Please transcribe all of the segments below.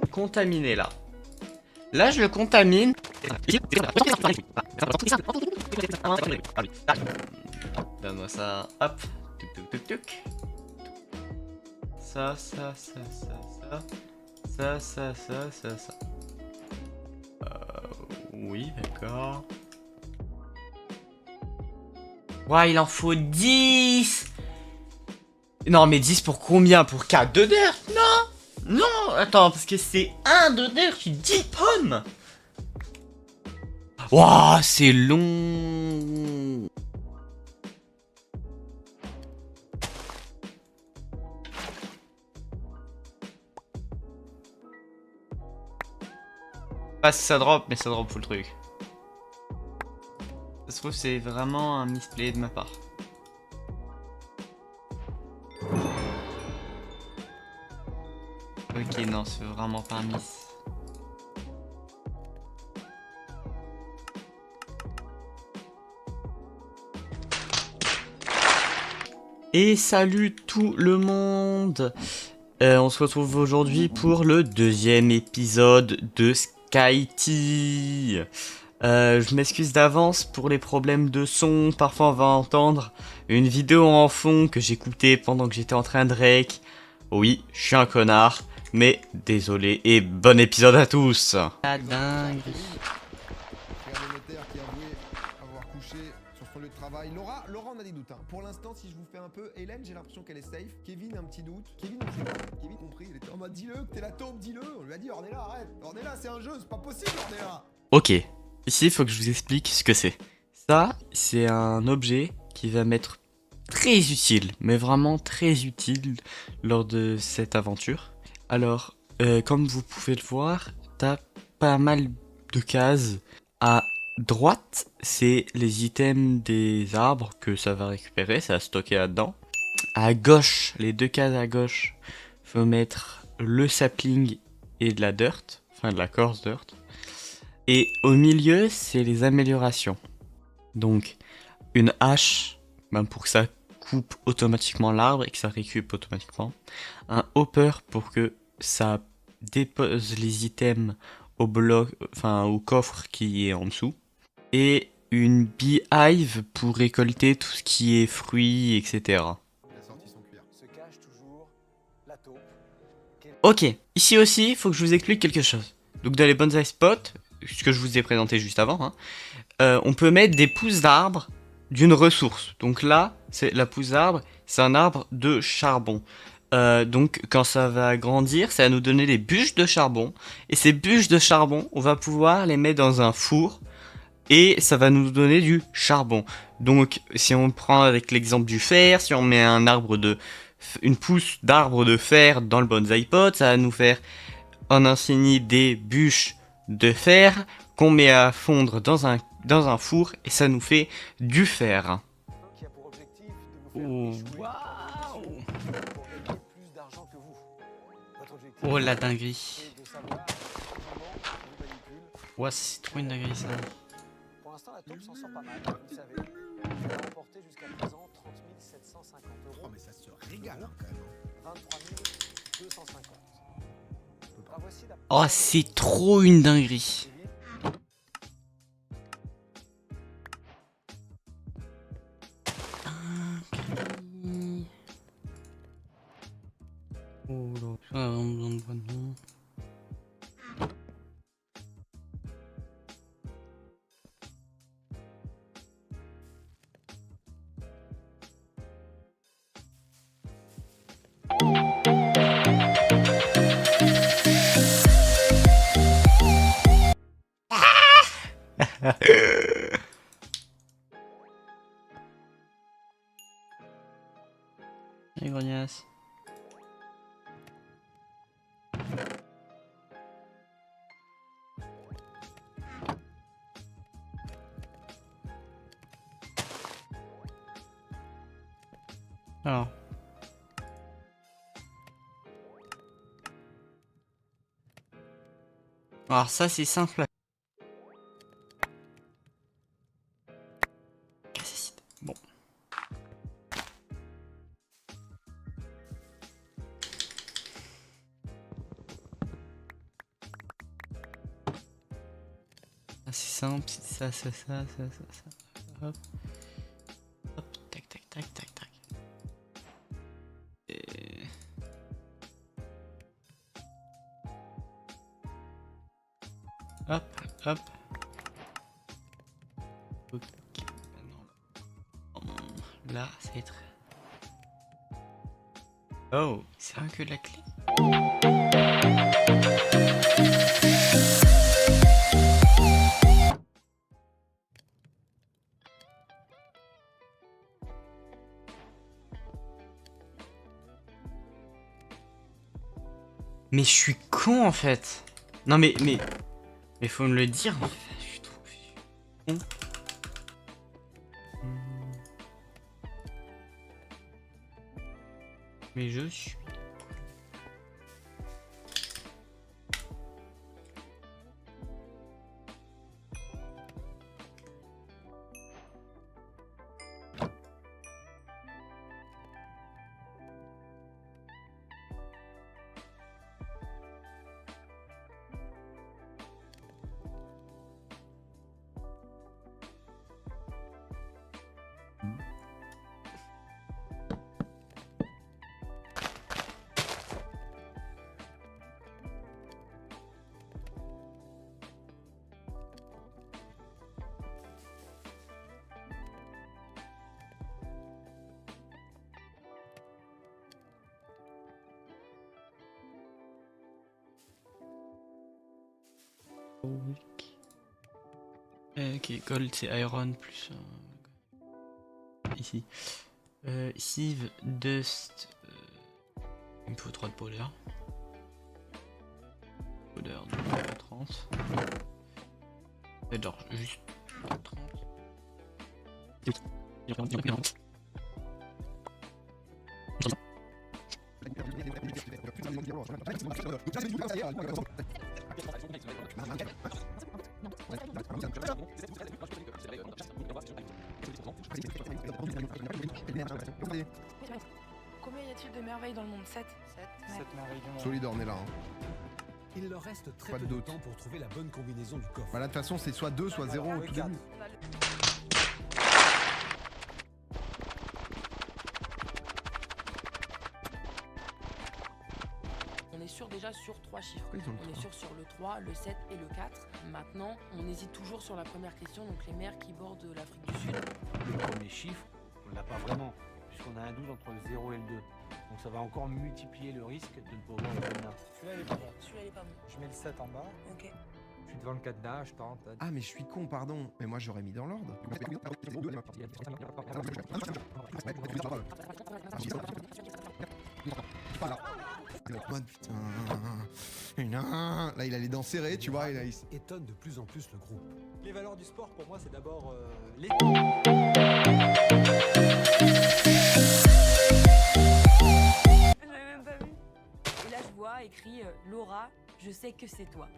contaminé là. Là, je le contamine. Donne-moi ça. Hop. Tuc, tuc, tuc, tuc. Ça. Ça. Oui, d'accord. Ouais, il en faut 10. Non, mais 10 pour combien? Pour 4 de dirt? Non. Non, attends, parce que c'est 1 de dirt, 10 pommes. Waouh, c'est long. Pas si ça drop, mais ça drop full truc. Ça se trouve, c'est vraiment un misplay de ma part. Ok, non, c'est vraiment pas un miss. Et salut tout le monde. On se retrouve aujourd'hui pour le deuxième épisode de Skyty. Je m'excuse d'avance pour les problèmes de son. Parfois on va entendre une vidéo en fond que j'écoutais pendant que j'étais en train de rake. Oui, je suis un connard, mais désolé et bon épisode à tous. Ah dingue. Frère le notaire qui a avoué avoir couché sur son lieu de travail. Laura, on a des doutes. Hein. Pour l'instant, si je vous fais un peu, Hélène, j'ai l'impression qu'elle est safe. Kevin, un petit doute. Kevin, on sait pas. Kevin compris. Il était en mode dis-le, que t'es la taupe, dis-le. On lui a dit Ornella, arrête. Ornella, c'est un jeu, c'est pas possible, Ornella. Ok, ici il faut que je vous explique ce que c'est. Ça, c'est un objet qui va m'être très utile, mais vraiment très utile lors de cette aventure. Alors, comme vous pouvez le voir, t'as pas mal de cases. À droite, c'est les items des arbres que ça va récupérer, ça va stocker là-dedans. À gauche, les deux cases à gauche, faut mettre le sapling et de la dirt, enfin de la coarse dirt. Et au milieu, c'est les améliorations. Donc, une hache, ben pour que ça coupe automatiquement l'arbre et que ça récup automatiquement. Un hopper pour que ça dépose les items au bloc, enfin au coffre qui est en dessous. Et une beehive pour récolter tout ce qui est fruits, etc. Il a sorti son cuir. Se cache toujours la taupe. Ok, ici aussi, il faut que je vous explique quelque chose. Donc dans les bonsai spots, ce que je vous ai présenté juste avant, hein, on peut mettre des pousses d'arbres d'une ressource. Donc là, c'est la pousse d'arbre, c'est un arbre de charbon. Donc quand ça va grandir, ça va nous donner des bûches de charbon. Et ces bûches de charbon, on va pouvoir les mettre dans un four. Et ça va nous donner du charbon. Donc si on prend avec l'exemple du fer, si on met une pousse d'arbre de fer dans le bonsaï pot, ça va nous faire en infini des bûches de fer qu'on met à fondre dans un four et ça nous fait du fer. Qui a pour objectif de vous faire échouer Waouh! pour gagner plus d'argent que vous. Votre objectif Oh la dinguerie. est de savoir comment vous manipule. Ouais, c'est trop une dinguerie ça. Pour l'instant, la taupe s'en sort pas mal, vous le savez. Elle a remporté jusqu'à présent 30 750 euros. Oh, mais ça se régale hein, quand même. 23 250. Alors voici la Oh, c'est trop une dinguerie. Oh là, ça a vraiment besoin de bonhommes. Allez, grognasse. Alors. Alors ça c'est simple. Bon. C'est simple, c'est ça. Hop. Hop, tac, tac, tac, tac, tac. Et... Hop, hop. Ok, maintenant là, ça va être... Oh, c'est rien que la clé. Mais je suis con en fait. Non mais faut me le dire. En fait. Je suis trop con. Mais je suis. Ok, gold c'est iron plus ici. Sieve, dust. Il me faut 3 de powder. Powder de 30. Et genre juste 30. Combien y a-t-il de merveilles dans le monde? 7. 7 merveilles du monde. Solide Ornella. Hein. Il leur reste très Pas peu de de doute. temps pour trouver la bonne combinaison du coffre. Bah là, de toute façon, c'est soit 2, soit 0 au tout quatre. début. On est sûr déjà sur 3 chiffres. Pourquoi ils ont le On est 3? sûr sur le 3, le 7 et le 4. Maintenant, on hésite toujours sur la première question, donc les mers qui bordent l'Afrique du Sud. Le premier chiffre, on ne l'a pas vraiment, puisqu'on a un doute entre le 0 et le 2. Donc ça va encore multiplier le risque de ne pas voir le cadenas. Celui-là, il est pas bon. Celui-là, il est pas bon. Je mets le 7 en bas. Ok. Je suis devant le cadenas, je tente. Ah, mais je suis con, pardon. Mais moi, j'aurais mis dans l'ordre. Voilà. En mode, putain. Là, il a les dents serrées, tu vois. Il Étonne de plus en plus le groupe. Les valeurs du sport, pour moi, c'est d'abord les... J'avais même pas vu. Et là, je vois écrit Laura, je sais que c'est toi.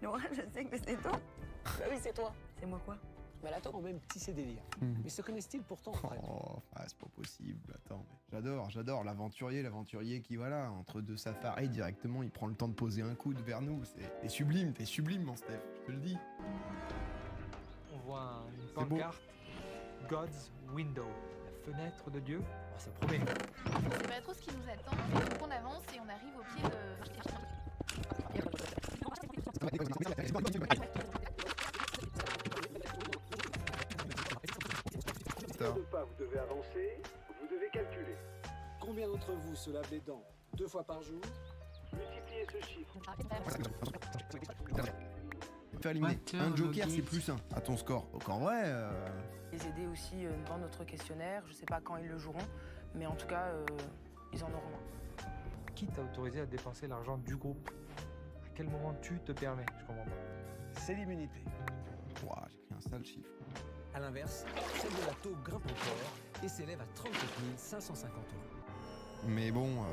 Laura, je sais que c'est toi. Bah oui, c'est toi. C'est moi quoi? Mais là, attends, même petit c'est délire. Mais se connaissent-ils pourtant en fait? Oh, ah, c'est pas possible. Attends, mais j'adore l'aventurier qui, voilà, entre deux safaris directement, il prend le temps de poser un coude vers nous. T'es sublime, mon Steph, je te le dis. On voit une C'est beau. pancarte God's Window, la fenêtre de Dieu. Oh, ça promet. On sait pas trop ce qui nous attend, donc on avance et on arrive au pied Putain. Pas, vous devez avancer, vous devez calculer. Combien d'entre vous se lavent les dents 2 fois par jour? Multipliez ce chiffre. Faire éliminer. Un Water joker, c'est Logit. plus 1 à ton score. Donc en vrai, Les aider aussi dans notre questionnaire. Je sais pas quand ils le joueront, mais en tout cas, ils en auront un. Qui t'a autorisé à dépenser l'argent du groupe? À quel moment tu te permets? Je comprends pas. C'est l'immunité. ouah, j'ai pris un sale chiffre. A l'inverse, celle de la taupe grimpe encore et s'élève à 34 550 €. Mais bon,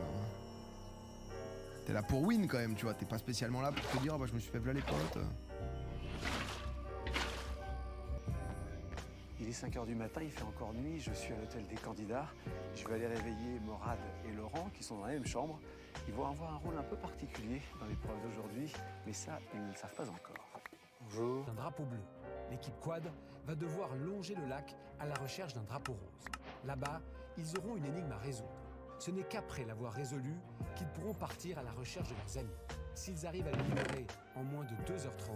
t'es là pour win quand même, tu vois. T'es pas spécialement là pour te dire, ah bah je me suis fait v'là les potes. Il est 5 h du matin, il fait encore nuit, je suis à l'hôtel des candidats. Je vais aller réveiller Morad et Laurent qui sont dans la même chambre. Ils vont avoir un rôle un peu particulier dans l'épreuve d'aujourd'hui, mais ça, ils ne le savent pas encore. Un drapeau bleu. L'équipe quad va devoir longer le lac à la recherche d'un drapeau rose. Là-bas, ils auront une énigme à résoudre. Ce n'est qu'après l'avoir résolue qu'ils pourront partir à la recherche de leurs amis. S'ils arrivent à le libérer en moins de 2h30,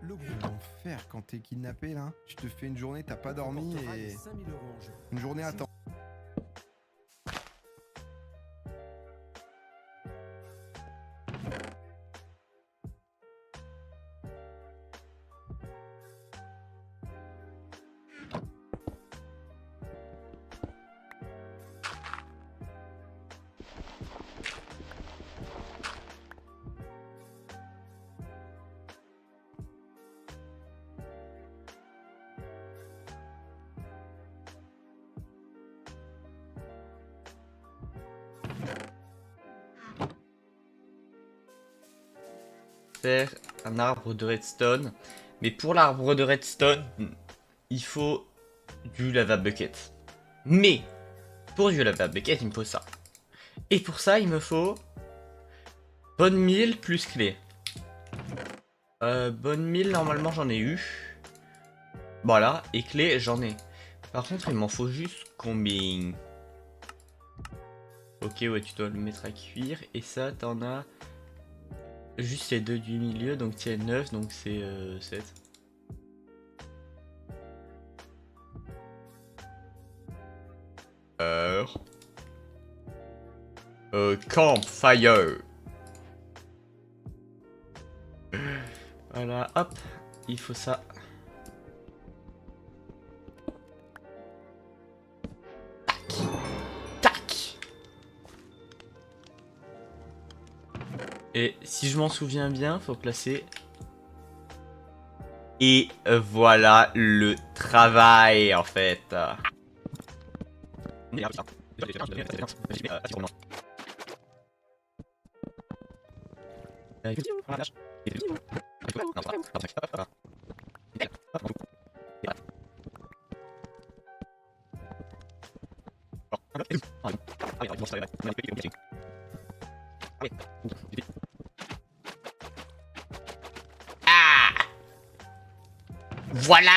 le groupe L'enfer quand t'es kidnappé là. Tu te fais une journée, t'as pas dormi remportera et les 5 000 € en jeu. une journée à temps. Faire un arbre de redstone. Mais pour l'arbre de redstone, il faut du lava bucket. Mais pour du lava bucket, il me faut ça. Et pour ça, il me faut bonne mille plus clé. Bonne mille, normalement j'en ai eu. Voilà, et clé, j'en ai. Par contre, il m'en faut juste combien? Ok, ouais, tu dois le mettre à cuire. Et ça, t'en as juste les deux du milieu, donc tiens 9, donc c'est 7. Campfire. Voilà, hop, il faut ça. Tac. Et si je m'en souviens bien, faut placer. Et voilà le travail en fait. Ah! Voilà!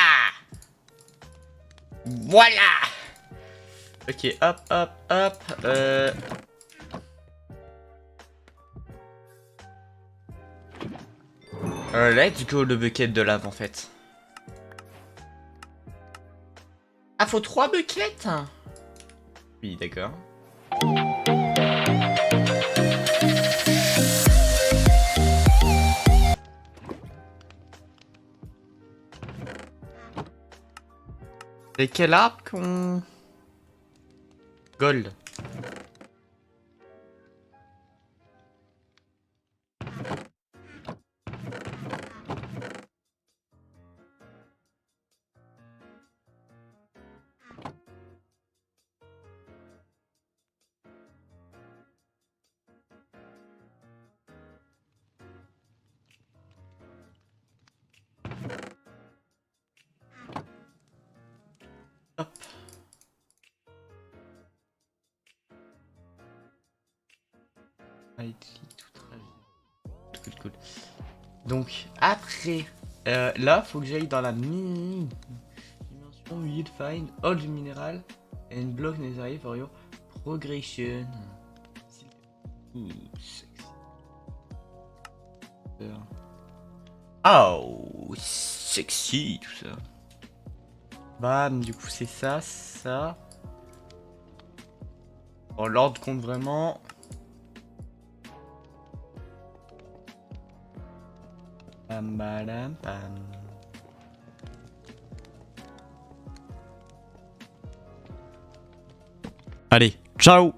Voilà! Ok, hop, hop, hop. Let's go le bucket de lave en fait. Ah, faut 3 buckets? Oui, d'accord. C'est quel arbre qu'on... Gold. Hop. Cool, cool. Donc après, là, faut que j'aille dans la dimension will find all the mineral and block necessary for your progression. Ouh, sexy. Oh, sexy tout ça. Bam, du coup c'est ça, ça. Bon, l'ordre compte vraiment. Bam, badam, bam. Allez, ciao!